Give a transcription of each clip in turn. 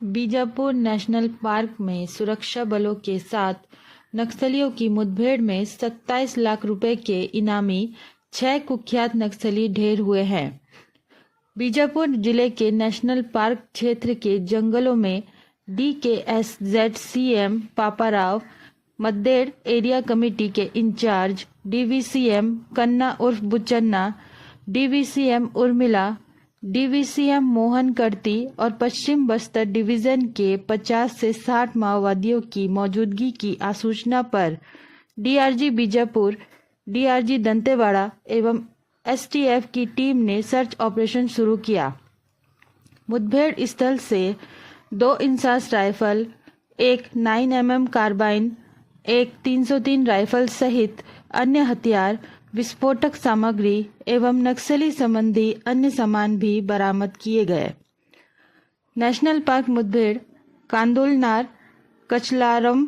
Bijapur national park में सुरक्षा बलों के साथ नक्सलियों की मुठभेड़ में 27 लाख रुपए के इनामी 6 कुख्यात नक्सली ढेर हुए हैं। बीजापुर जिले के नेशनल पार्क क्षेत्र के जंगलों में DKSZCM Paparao, Madded area committee के इंचार्ज DVCM कन्ना उर्फ बुचन्ना, DVCM उर्मिला, DVCM मोहन करती और पश्चिम बस्तर डिवीजन के 50 से 60 माओवादियों की मौजूदगी की आसूचना पर DRG बीजापुर, DRG दंतेवाड़ा एवं STF की टीम ने सर्च ऑपरेशन शुरू किया। मुठभेड़ स्थल से 2 इंसास राइफल, एक 9mm कार्बाइन, एक 303 राइफल सहित अन्य हथियार, विस्फोटक सामग्री एवं नक्सली संबंधी अन्य सामान भी बरामद किए गए। नेशनल पार्क मुठभेड़ कांदुलनार, कचलारम,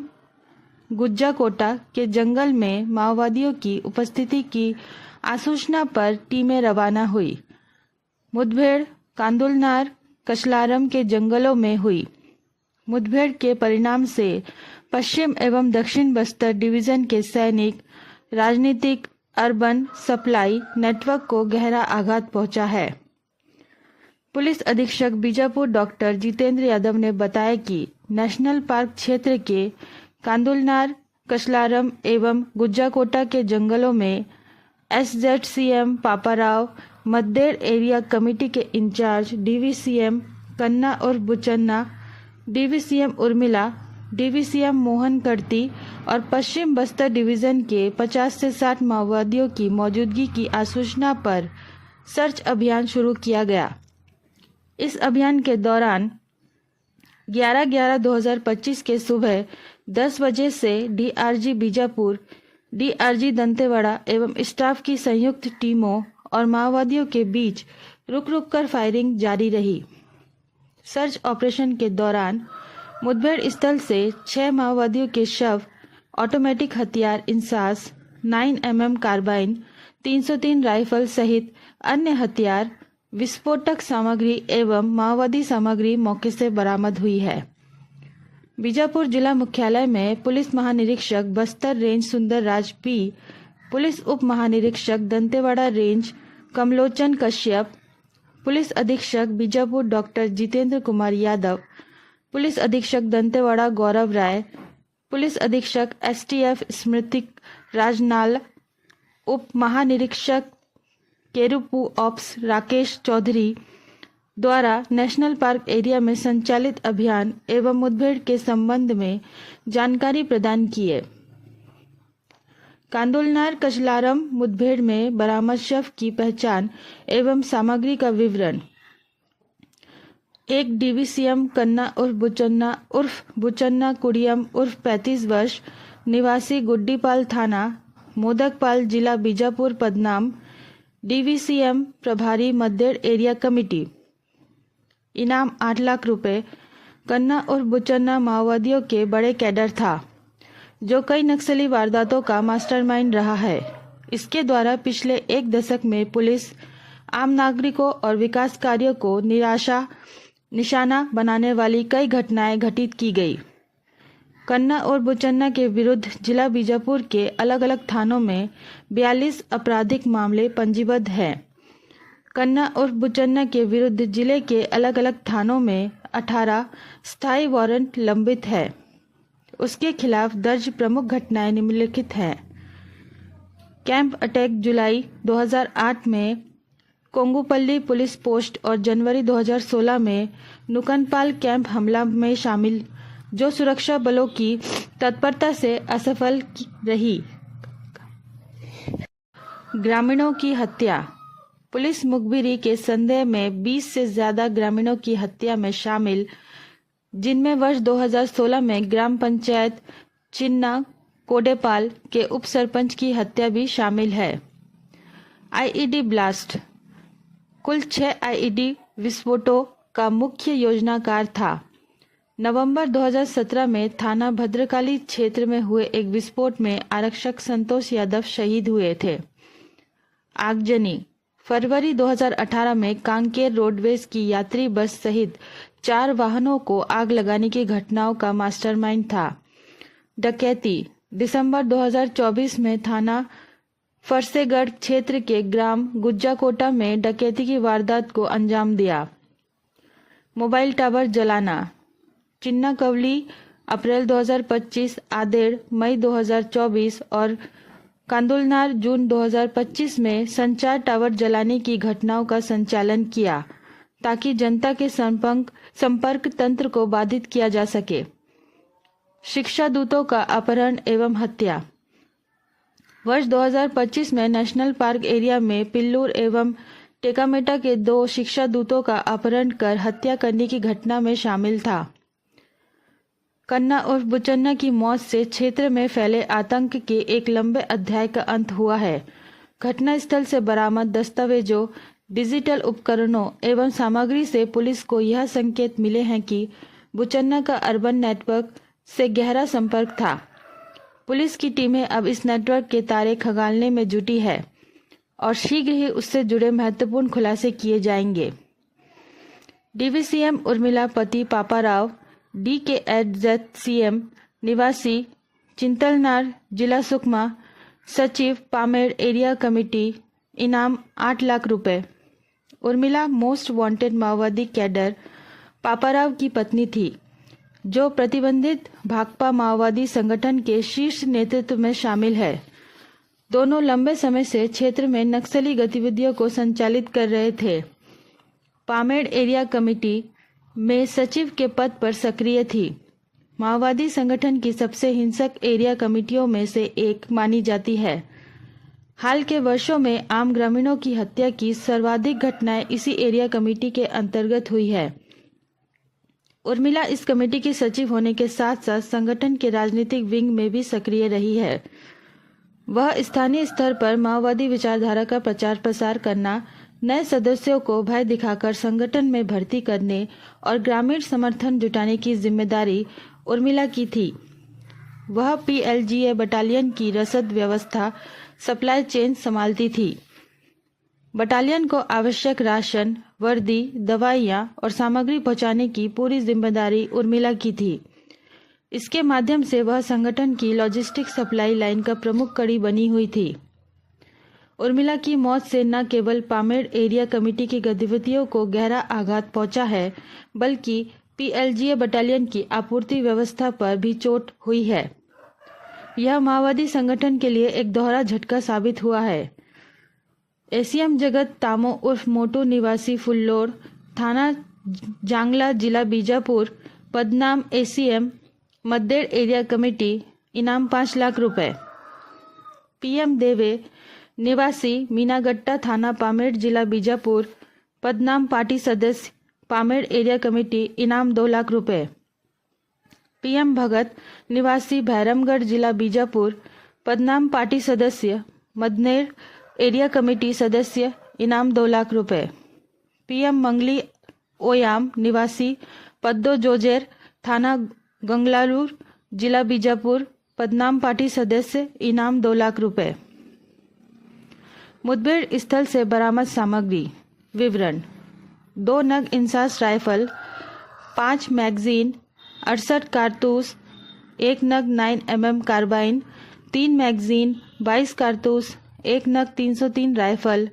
गुज्जाकोटा के जंगल में माओवादियों की उपस्थिति की आसूचना पर टीमें रवाना हुई। मुठभेड़ कांदुलनार, कचलारम के जंगलों में हुई। मुठभेड़ के परिणाम से पश्चिम एवं दक्षिण बस्तर डिवीजन के सैनिक, राजनीतिक, अर्बन सप्लाई नेटवर्क को गहरा आघात पहुंचा है। पुलिस अधीक्षक बीजापुर डॉक्टर जितेंद्र यादव ने बताया कि नेशनल पार्क क्षेत्र के कांदुलनार, कचलारम एवं गुज्जाकोटा के जंगलों में SZCM Paparao, Madded area committee के इंचार्ज DVCM कन्ना और बुचन्ना, DVCM उर्मिला, DVCM मोहन करती और पश्चिम बस्तर डिवीजन के 50 से 60 माओवादियों की मौजूदगी की आसूचना पर सर्च अभियान शुरू किया गया। इस अभियान के दौरान 11/11/2025 के सुबह 10 बजे से DRG बीजापुर, DRG दंतेवाड़ा एवं स्टाफ की संयुक्त टीमों और माओवादियों के बीच रुक कर फायरिंग जारी रही। सर्च ऑपरेशन के दौरान मुठभेड़ स्थल से 6 माओवादियों के शव, ऑटोमेटिक हथियार इंसास, 9mm कार्बाइन, 303 राइफल सहित अन्य हथियार, विस्फोटक सामग्री एवं माओवादी सामग्री मौके से बरामद हुई है। बीजापुर जिला मुख्यालय में पुलिस महानिरीक्षक बस्तर रेंज सुंदर राज P, पुलिस उप महानिरीक्षक दंतेवाड़ा रेंज कमलोचन कश्यप, पुलिस अधीक्षक बीजापुर डॉक्टर जितेंद्र कुमार यादव, पुलिस अधीक्षक दंतेवाड़ा गौरव राय, पुलिस अधीक्षक STF स्मृतिक राजनाल, उप महानिरीक्षक केरुपू ऑप्स राकेश चौधरी द्वारा नेशनल पार्क एरिया में संचालित अभियान एवं मुठभेड़ के संबंध में जानकारी प्रदान किए। कांदुलनार कचलारम मुठभेड़ में बरामद शव की पहचान एवं सामग्री का विवरण। एक DVCM कन्ना उर्फ बुचन्ना कुड़ियम उर्फ 35 वर्ष, निवासी गुड्डीपाल थाना, मोदकपाल जिला बीजापुर पदनाम, DVCM प्रभारी मद्देड़ एरिया कमेटी। इनाम 8 लाख रुपए। कन्ना उर्फ बुचन्ना माओवादियों के बड़े कैडर था, जो कई नक्सली वारदातों का मास्टरमाइंड रहा है। इसके द्वारा पिछले 1 दशक में पुलिस, आम नागरिकों और विकास कार्यों को निशाना बनाने वाली कई घटनाएं घटित की गई। कन्ना और बुचन्ना के विरुद्ध जिला बीजापुर के अलग अलग थानों में 42 आपराधिक मामले पंजीबद्ध हैं। कन्ना और बुचन्ना के विरुद्ध जिले के अलग अलग थानों में 18 स्थायी वारंट लंबित है। उसके खिलाफ दर्ज प्रमुख घटनाएं निम्नलिखित हैं। कैंप अटैक जुलाई 2008 में कोंगुपल्ली पुलिस पोस्ट और जनवरी 2016 में नुकनपाल कैंप हमला में शामिल, जो सुरक्षा बलों की तत्परता से असफल रही। ग्रामीणों की हत्या। पुलिस मुखबिरी के संदेह में 20 से ज्यादा ग्रामीणों की हत्या में शामिल, जिनमें वर्ष 2016 में ग्राम पंचायत चिन्ना कोडेपाल के उप सरपंच की हत्या भी शामिल है। IED blast. कुल 6 IED विस्फोटों का मुख्य योजनाकार था। नवंबर 2017 में थाना भद्रकाली क्षेत्र में हुए एक विस्फोट में आरक्षक संतोष यादव शहीद हुए थे। आगजनी। फरवरी 2018 में कांकेर रोडवेज की यात्री बस सहित 4 वाहनों को आग लगाने की घटनाओं का मास्टरमाइंड था। डकैती दिसंबर 2024 में थाना फरसेगढ़ क्षेत्र के ग्राम गुज्जाकोटा में डकैती की वारदात को अंजाम दिया। मोबाइल टावर जलाना चिन्नाकवली अप्रैल 2025, आदेड़ मई 2024 और कांदुलनार जून 2025 में संचार टावर जलाने की घटनाओं का संचालन किया ताकि जनता के संपर्क तंत्र को बाधित किया जा सके। शिक्षा दूतों का अपहरण एवं हत्या वर्ष 2025 में नेशनल पार्क एरिया में पिल्लूर एवं टेकामेटा के 2 शिक्षा दूतों का अपहरण कर हत्या करने की घटना में शामिल था। कन्ना उर्फ बुचन्ना की मौत से क्षेत्र में फैले आतंक के एक लंबे अध्याय का अंत हुआ है। घटनास्थल से बरामद दस्तावेजों, डिजिटल उपकरणों एवं सामग्री से पुलिस को यह संकेत मिले हैं कि बुचन्ना का अर्बन नेटवर्क से गहरा संपर्क था। पुलिस की टीमें अब इस नेटवर्क के तारे खंगालने में जुटी है और शीघ्र ही उससे जुड़े महत्वपूर्ण खुलासे किए जाएंगे। डीवीसीएम उर्मिला पति पापाराव DKZCM निवासी चिंतलनार, जिला सुकमा, सचिव पामेड़ एरिया कमेटी, इनाम 8 लाख रुपए। उर्मिला मोस्ट वांटेड माओवादी कैडर पापाराव की पत्नी थी, जो प्रतिबंधित भाकपा माओवादी संगठन के शीर्ष नेतृत्व में शामिल है। दोनों लंबे समय से क्षेत्र में नक्सली गतिविधियों को संचालित कर रहे थे। पामेड़ एरिया कमेटी में सचिव के पद पर सक्रिय थी। माओवादी संगठन की सबसे हिंसक एरिया कमेटियों में से एक मानी जाती है। हाल के वर्षों में आम ग्रामीणों की हत्या की सर्वाधिक घटनाएं इसी एरिया कमेटी के अंतर्गत हुई है। उर्मिला इस कमेटी की सचिव होने के साथ साथ संगठन के राजनीतिक विंग में भी सक्रिय रही है। वह स्थानीय स्तर पर माओवादी विचारधारा का प्रचार प्रसार करना, नए सदस्यों को भय दिखाकर संगठन में भर्ती करने और ग्रामीण समर्थन जुटाने की जिम्मेदारी उर्मिला की थी। वह PLGA बटालियन की रसद व्यवस्था, सप्लाई चेन संभालती थी। बटालियन को आवश्यक राशन, वर्दी, दवाइयां और सामग्री पहुंचाने की पूरी जिम्मेदारी उर्मिला की थी। इसके माध्यम से वह संगठन की लॉजिस्टिक सप्लाई लाइन का प्रमुख कड़ी बनी हुई थी। उर्मिला की मौत से न केवल पामेड़ एरिया कमेटी की गतिविधियों को गहरा आघात पहुंचा है, बल्कि PLGA बटालियन की आपूर्ति व्यवस्था पर भी चोट हुई है। यह माओवादी संगठन के लिए एक दोहरा झटका साबित हुआ है। ACM जगत तामो उर्फ मोटू निवासी फुल्लोर, थाना जांगला, जिला बीजापुर, पदनाम ACM मद्देड़ एरिया कमेटी, इनाम 5 लाख रुपए। PM देवे निवासी मीनागट्टा, थाना पामेड़, जिला बीजापुर, पदनाम पार्टी सदस्य, पामेड़ एरिया कमेटी, इनाम 2 लाख रुपए। PM भगत निवासी भैरमगढ़, जिला बीजापुर, पदनाम पार्टी सदस्य, मदनेर एरिया कमेटी सदस्य, इनाम 2 लाख रुपए। PM मंगली ओयाम निवासी पद्दो जोजेर, थाना गंगलालूर, जिला बीजापुर, पदनाम पार्टी सदस्य, इनाम 2 लाख रुपए। मुठभेड़ स्थल से बरामद सामग्री विवरण: 2 नग इंसास राइफल, 5 मैगजीन, 68 कारतूस, 1 नग 9mm कार्बाइन, 3 मैगजीन, 22 कारतूस, 1 नग 303 राइफल,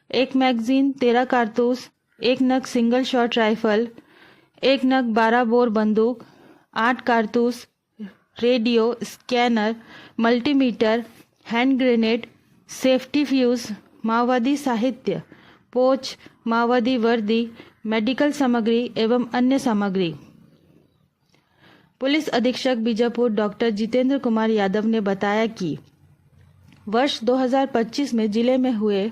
1 मैगजीन, 13 कारतूस, 1 नग सिंगल शॉट राइफल, 1 नग 12 बोर बंदूक, 8 कारतूस, radio, scanner, multimeter, hand grenade, safety fuse, माओवादी साहित्य, पोच, माओवादी वर्दी, मेडिकल सामग्री एवं अन्य सामग्री। पुलिस अधीक्षक बीजापुर डॉक्टर जितेंद्र कुमार यादव ने बताया कि वर्ष 2025 में जिले में हुए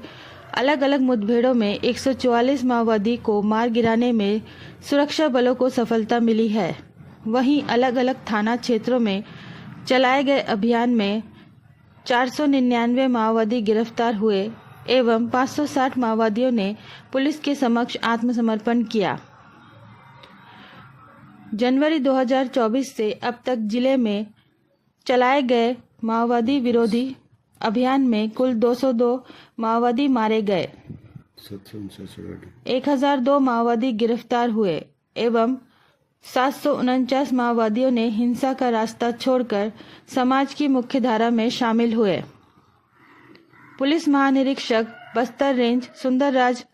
अलग अलग मुठभेड़ों में 144 माओवादी को मार गिराने में सुरक्षा बलों को सफलता मिली है। वहीं अलग अलग थाना क्षेत्रों में चलाए गए अभियान में 499 माओवादी गिरफ्तार हुए एवं 560 माओवादियों ने पुलिस के समक्ष आत्मसमर्पण किया। जनवरी 2024 से अब तक जिले में चलाए गए माओवादी विरोधी अभियान में कुल 202 माओवादी मारे गए। 1002 माओवादी गिरफ्तार हुए एवं 749 माओवादियों ने हिंसा का रास्ता छोड़कर समाज की मुख्यधारा में शामिल हुए। पुलिस महानिरीक्षक बस्तर रेंज सुंदरराज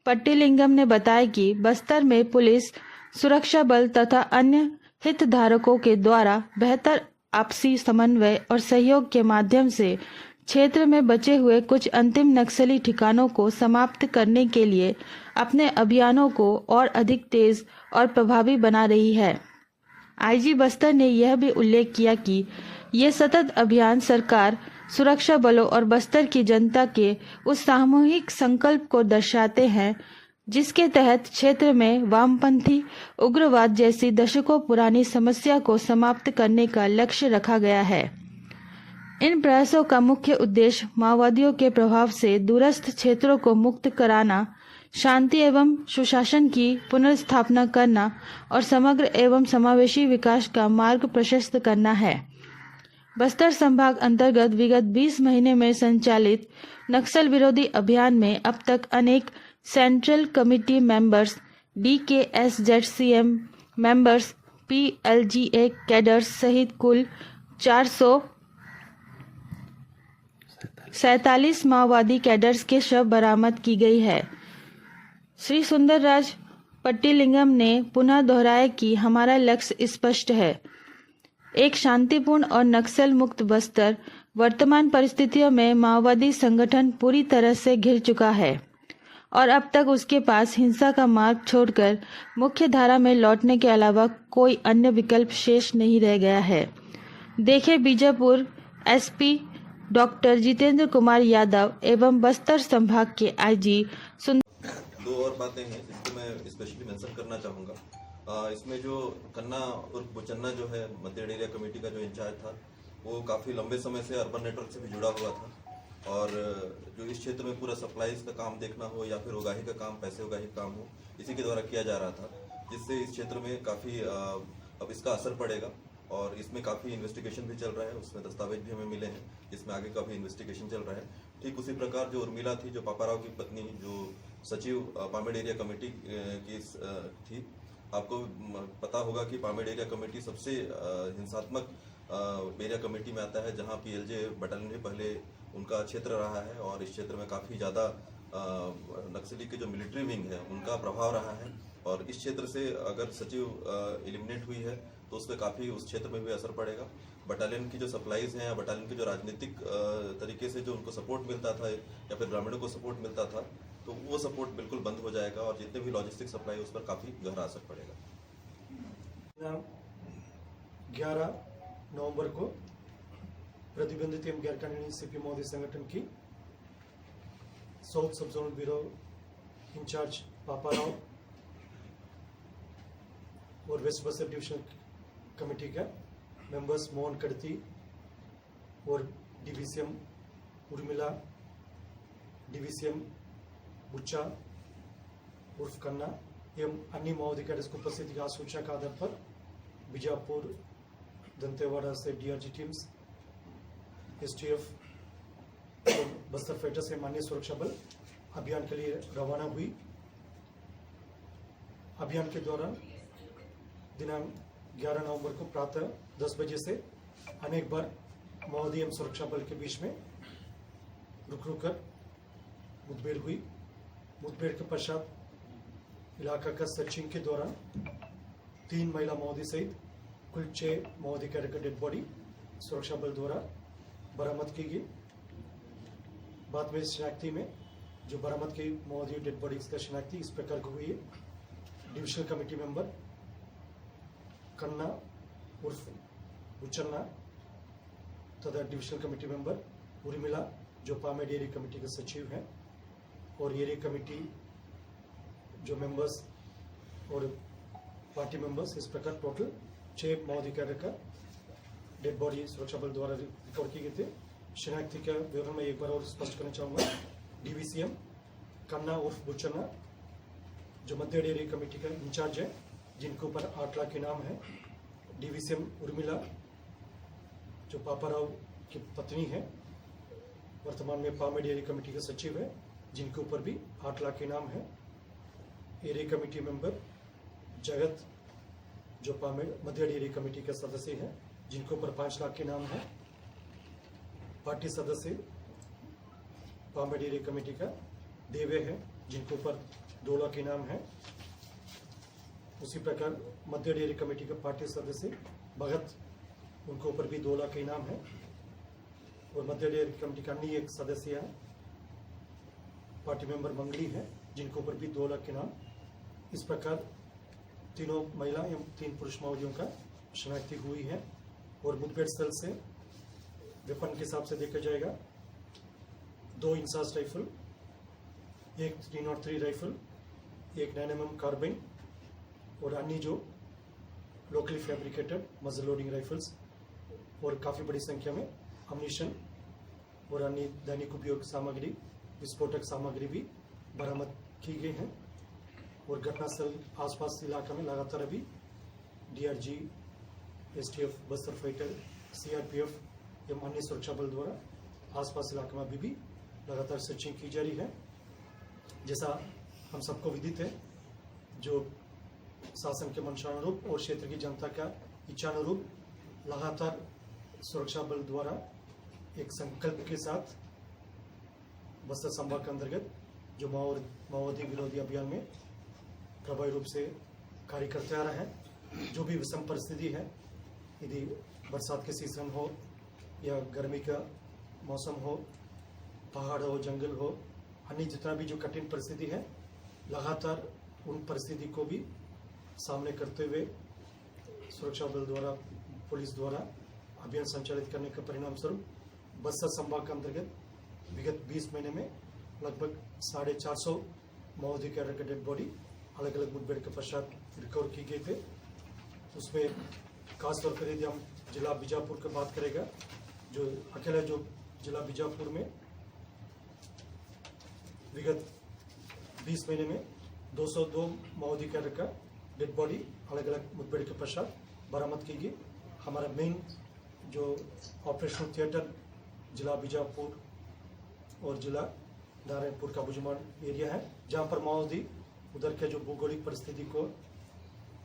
पट्टीलिंगम ने बताया कि बस्तर में पुलिस, सुरक्षा बल तथा अन्य हितधारकों के द्वारा बेहतर आपसी समन्वय और सहयोग के माध्यम से क्षेत्र में बचे हुए कुछ अंतिम नक्सली ठिकानों को समाप्त करने के लिए अपने अभियानों को और अधिक तेज और प्रभावी बना रही है। आईजी बस्तर ने यह भी उल्लेख किया कि ये सतत अभियान सरकार, सुरक्षा बलों और बस्तर की जनता के उस सामूहिक संकल्प को दर्शाते हैं जिसके तहत क्षेत्र में वामपंथी उग्रवाद जैसी दशकों पुरानी समस्या को समाप्त करने का लक्ष्य रखा गया है। इन प्रयासों का मुख्य उद्देश्य माओवादियों के प्रभाव से दूरस्थ क्षेत्रों को मुक्त कराना, शांति एवं सुशासन की पुनर्स्थापना करना और समग्र एवं समावेशी विकास का मार्ग प्रशस्त करना है। बस्तर संभाग अंतर्गत विगत 20 महीने में संचालित नक्सल विरोधी अभियान में अब तक अनेक central committee members, DKSZCM members, PLGA cadres सहित कुल 447 माओवादी कैडर्स के शव बरामद की गई है। श्री सुंदरराज पट्टीलिंगम ने पुनः दोहराया कि हमारा लक्ष्य स्पष्ट है, एक शांतिपूर्ण और नक्सल मुक्त बस्तर। वर्तमान परिस्थितियों में माओवादी संगठन पूरी तरह से घिर चुका है और अब तक उसके पास हिंसा का मार्ग छोड़कर मुख्य धारा में लौटने के अलावा कोई अन्य विकल्प शेष नहीं रह गया है। देखे बीजापुर SP डॉक्टर जितेंद्र कुमार यादव एवं बस्तर संभाग के IG दो और बातें हैं जिसको मैं स्पेशली मेंशन करना चाहूँगा। इसमें जो कन्ना और बुचन्ना जो है मध्यड एरिया कमेटी का जो इंचार्ज था, वो काफ़ी लंबे समय से अर्बन नेटवर्क से भी जुड़ा हुआ था और जो इस क्षेत्र में पूरा सप्लाईज का काम देखना हो या फिर उगाही का काम, पैसे उगाही का काम हो, इसी के द्वारा किया जा रहा था, जिससे इस क्षेत्र में काफ़ी अब इसका असर पड़ेगा और इसमें काफ़ी इन्वेस्टिगेशन भी चल रहा है। उसमें दस्तावेज भी हमें मिले हैं, जिसमें आगे का भी इन्वेस्टिगेशन चल रहा है। ठीक उसी प्रकार जो उर्मिला थी, जो पापाराव की पत्नी, जो सचिव पामेड़ एरिया कमेटी की थी, आपको पता होगा कि पामेड़ एरिया कमेटी सबसे हिंसात्मक एरिया कमेटी में आता है, जहां PLJ बटालियन भी पहले उनका क्षेत्र रहा है और इस क्षेत्र में काफ़ी ज़्यादा नक्सली के जो मिलिट्री विंग है उनका प्रभाव रहा है और इस क्षेत्र से अगर सचिव एलिमिनेट हुई है तो उस पर काफ़ी उस क्षेत्र में भी असर पड़ेगा। बटालियन की जो सप्लाईज हैं या बटालियन के जो राजनीतिक तरीके से जो उनको सपोर्ट मिलता था या फिर ग्रामीणों को सपोर्ट मिलता था, तो वो सपोर्ट बिल्कुल बंद हो जाएगा और जितने भी लॉजिस्टिक सप्लाई उस पर काफ़ी गहरा असर पड़ेगा। 11 नवंबर को प्रतिबंधित एवं गैरकानूनी CP महोदय संगठन की साउथ सब जोनल ब्यूरो इंचार्ज पापाराव और वेस्ट बस्तर डिविजन कमेटी का मेंबर्स मोहन कड़ती और DVCM उर्मिला, DVCM बुच्चा उर्फ कन्ना एवं अन्य माओवादी कैडर्स को उपस्थिति की सूचना के आधार पर बीजापुर, दंतेवाड़ा से DRG टीम्स, STF और बस्तर फेडर से मान्य सुरक्षा बल अभियान के लिए रवाना हुई। अभियान के दौरान दिनांक 11 नवंबर को प्रातः 10 बजे से अनेक बार माओवादी एवं सुरक्षा बल के बीच में रुक कर मुठभेड़ हुई। मुठभेड़ के पश्चात इलाका का सर्चिंग के दौरान 3 महिला माओवादी सहित कुल 6 माओवादी कैडर का डेड बॉडी सुरक्षा बल द्वारा बरामद की गई। बाद में शिनाख्ती में जो बरामद की माओवादी डेड बॉडी का शिनाख्ती इस प्रकार की हुई है। डिविजनल कमेटी मेंबर कन्ना उर्फ बुचन्ना तथा डिविजनल कमेटी मेंबर उर्मिला, जो पामेड़ एरिया कमेटी के सचिव हैं, और एरिया कमेटी जो मेंबर्स और पार्टी मेंबर्स, इस प्रकार टोटल 6 माओवादी कैडर का डेड बॉडी सुरक्षा बल द्वारा रिकवर की गई थी। शिनाख्ती का विवरण मैं एक बार और स्पष्ट करना चाहूँगा। DVCM कन्ना उर्फ बुचन्ना, जो मध्यड एरिया कमेटी का इंचार्ज है, जिनके ऊपर 8 लाख इनाम है। DVCM उर्मिला, जो पापाराव की पत्नी है, वर्तमान में पामेड़ एरिया कमेटी के सचिव है जिनके ऊपर भी 8 लाख इनाम है। एरिया कमेटी मेंबर जगत जो पामेड़ मध्यड एरिया कमेटी के सदस्य हैं, जिनके ऊपर 5 लाख इनाम है। पार्टी सदस्य पामेड़ एरिया कमेटी का देवे है, जिनके ऊपर 2 लाख इनाम है। उसी प्रकार मध्यड एरिया कमेटी का पार्टी सदस्य भगत, उनके ऊपर भी 2 लाख इनाम है। और मध्यड एरिया कमेटी का अन्य एक सदस्य है, पार्टी मेंबर मंगली है, जिनके ऊपर भी 2 लाख इनाम। इस प्रकार तीनों महिला एवं 3 पुरुष महोदयों का शनाख्ती हुई है। और मुठभेड़ स्थल से वेपन के हिसाब से देखा जाएगा 2 इंसास राइफल, एक 303 राइफल, एक 9mm कार्बाइन और अन्य जो लोकली फैब्रिकेटेड मजल लोडिंग राइफल्स और काफ़ी बड़ी संख्या में अम्यूनिशन और अन्य दैनिक उपयोग सामग्री, विस्फोटक सामग्री भी बरामद की गई हैं। और घटनास्थल आसपास इलाका में लगातार अभी DRG, STF, Bastar fighter, CRPF एवं अन्य सुरक्षा बल द्वारा आसपास इलाके में अभी भी लगातार सर्चिंग की जा रही है। जैसा हम सबको विदित है, जो शासन के मंशानुरूप और क्षेत्र की जनता का इच्छानुरूप लगातार सुरक्षा बल द्वारा एक संकल्प के साथ बस्तर संभाग के अंतर्गत जो माओवादी विरोधी अभियान में प्रभावी रूप से कार्य करते आ रहे हैं। जो भी विषम परिस्थिति है, यदि बरसात के सीजन हो या गर्मी का मौसम हो, पहाड़ हो, जंगल हो, अन्य जितना भी जो कठिन परिस्थिति है, लगातार उन परिस्थिति को भी सामने करते हुए सुरक्षा बल द्वारा, पुलिस द्वारा अभियान संचालित करने के परिणाम स्वरूप बस्तर संभाग के अंतर्गत विगत 20 महीने में लगभग 450 माओवादी कैडर के डेड बॉडी अलग अलग मुठभेड़ के पश्चात रिकवर की गई थे। उसमें खासतौर पर यदि हम जिला बीजापुर की बात करेगा, जो अकेला जो जिला बीजापुर में विगत 20 महीने में 202 माओवादी कैडर का डेड बॉडी अलग अलग मुठभेड़ के पश्चात बरामद की गई। हमारा मेन जो ऑपरेशनल थिएटर जिला बीजापुर और जिला नारायणपुर का बुजुमान एरिया है, जहां पर माओवादी उधर के जो भौगोलिक परिस्थिति को,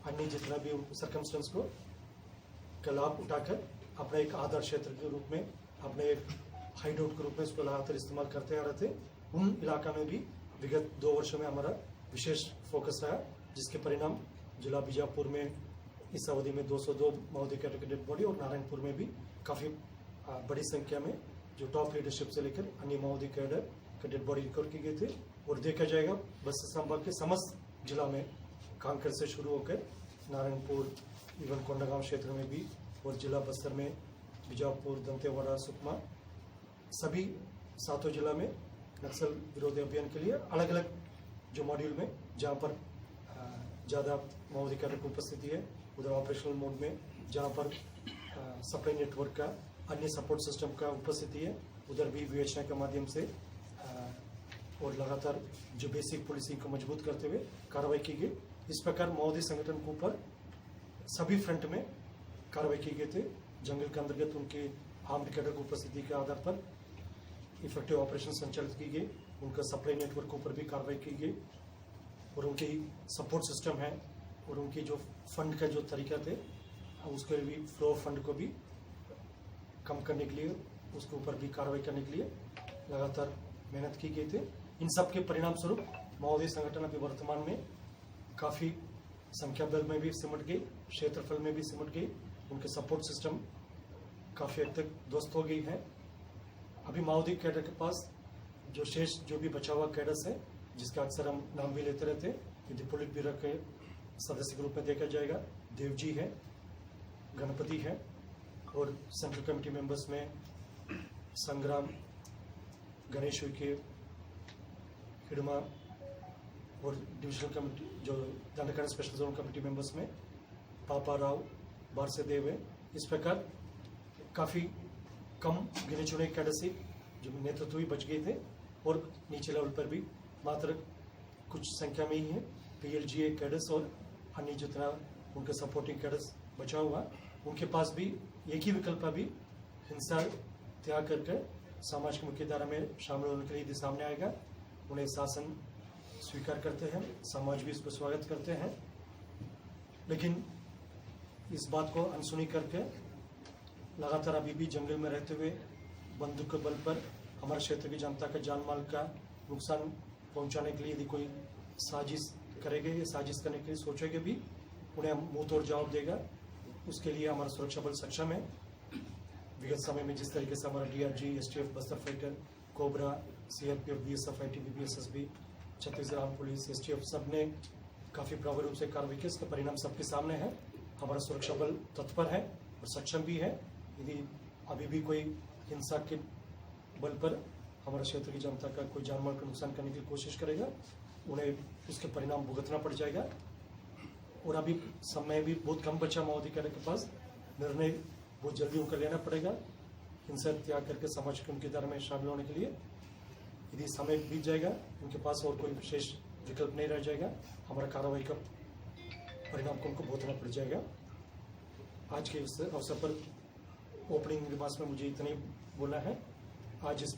अन्य जितना भी सर्कमस्टेंस को का लाभ उठाकर अपने एक आधार क्षेत्र के रूप में, अपने एक हाइडआउट के रूप में इसको लगातार इस्तेमाल करते आ रहे थे। उन इलाका में भी विगत 2 वर्षों में हमारा विशेष फोकस रहा, जिसके परिणाम जिला बीजापुर में इस अवधि में 202 माओवादी कैडर के डेड बॉडी और नारायणपुर में भी काफ़ी बड़ी संख्या में जो टॉप लीडरशिप से लेकर अन्य माओवादी कैडर के डेड बॉडी रिकवर की गई थे। और देखा जाएगा बस्तर संभाग के समस्त जिला में कांकर से शुरू होकर नारायणपुर, इवन कोंडागांव क्षेत्र में भी, और जिला बस्तर में बीजापुर, दंतेवाड़ा, सुकमा, सभी 7 जिला में नक्सल विरोधी अभियान के लिए अलग अलग जो मॉड्यूल में जहाँ पर ज़्यादा माओवादी कैडर की उपस्थिति है, उधर ऑपरेशनल मोड में जहाँ पर सप्लाई नेटवर्क का, अन्य सपोर्ट सिस्टम का उपस्थिति है, उधर भी विवेचना के माध्यम से और लगातार जो बेसिक पुलिसिंग को मजबूत करते हुए कार्रवाई की गई। इस प्रकार माओवादी संगठन के ऊपर सभी फ्रंट में कार्रवाई की गई थे। जंगल के अंतर्गत उनके आर्म्ड कैडर की उपस्थिति के आधार पर इफेक्टिव ऑपरेशन संचालित की गई। उनका सप्लाई नेटवर्क के ऊपर भी कार्रवाई की गई और उनकी सपोर्ट सिस्टम है और उनकी जो फंड का जो तरीका थे, उसके भी फ्लो फंड को भी कम करने के लिए, उसके ऊपर भी कार्रवाई करने के लिए लगातार मेहनत की गई थी। इन सब के परिणाम स्वरूप माओवादी संगठन अभी वर्तमान में काफ़ी संख्या बल में भी सिमट गई, क्षेत्रफल में भी सिमट गई, उनके सपोर्ट सिस्टम काफ़ी हद तक ध्वस्त हो गई है। अभी माओवादी कैडर के पास जो शेष जो भी बचा हुआ कैडर्स है, जिसका अक्सर हम नाम भी लेते रहते हैं, यदि पुलिस ब्यूरो के सदस्य के रूप में देखा जाएगा, देवजी है, गणपति है, और सेंट्रल कमेटी मेंबर्स में संग्राम, गणेश के हिडमा, और डिविजनल कमेटी जो दंडकांड स्पेशल जोन कमेटी मेंबर्स में पापा राव, बारसेदेव है। इस प्रकार काफ़ी कम गिने चुने कैडर से जो नेतृत्व भी बच गए थे, और नीचे लेवल पर भी मात्र कुछ संख्या में ही है PLGA कैडर्स और अन्य जितना उनके सपोर्टिंग कैडर्स बचा हुआ, उनके पास भी एक ही विकल्प भी हिंसा त्याग करके समाज की मुख्य धारा में शामिल होने के लिए यदि सामने आएगा, उन्हें शासन स्वीकार करते हैं, समाज भी इसको स्वागत करते हैं। लेकिन इस बात को अनसुनी करके लगातार अभी भी जंगल में रहते हुए बंदूक के बल पर हमारे क्षेत्र की जनता का जान माल का नुकसान पहुंचाने के लिए यदि कोई साजिश करेंगे या साजिश करने के लिए सोचेंगे भी, उन्हें हम मुंह तोड़ जवाब देगा। उसके लिए हमारा सुरक्षा बल सक्षम है। विगत समय में जिस तरीके से हमारा DRG, STF, Bastar fighter, cobra, CRPF, BSF, ITBP, SSB, Chhattisgarh arm police, STF सब ने काफ़ी प्रभावी रूप से कार्रवाई की, इसका परिणाम सबके सामने है। हमारा सुरक्षा बल तत्पर है और सक्षम भी है। यदि अभी भी कोई हिंसा के बल पर हमारे क्षेत्र की जनता का कोई जान माल का नुकसान करने की कोशिश करेगा, उन्हें उसके परिणाम भुगतना पड़ जाएगा। और अभी समय भी बहुत कम बचा महोदय के पास, निर्णय बहुत जल्दी उनका लेना पड़ेगा हिंसा त्याग करके समाज के उनकी धारा में शामिल होने के लिए। यदि समय बीत जाएगा, उनके पास और कोई विशेष विकल्प नहीं रह जाएगा, हमारा कार्रवाई का परिणाम को उनको भुगतना पड़ जाएगा। आज के इस अवसर पर ओपनिंग रिमार्क्स में मुझे इतना ही बोलना है। आज इस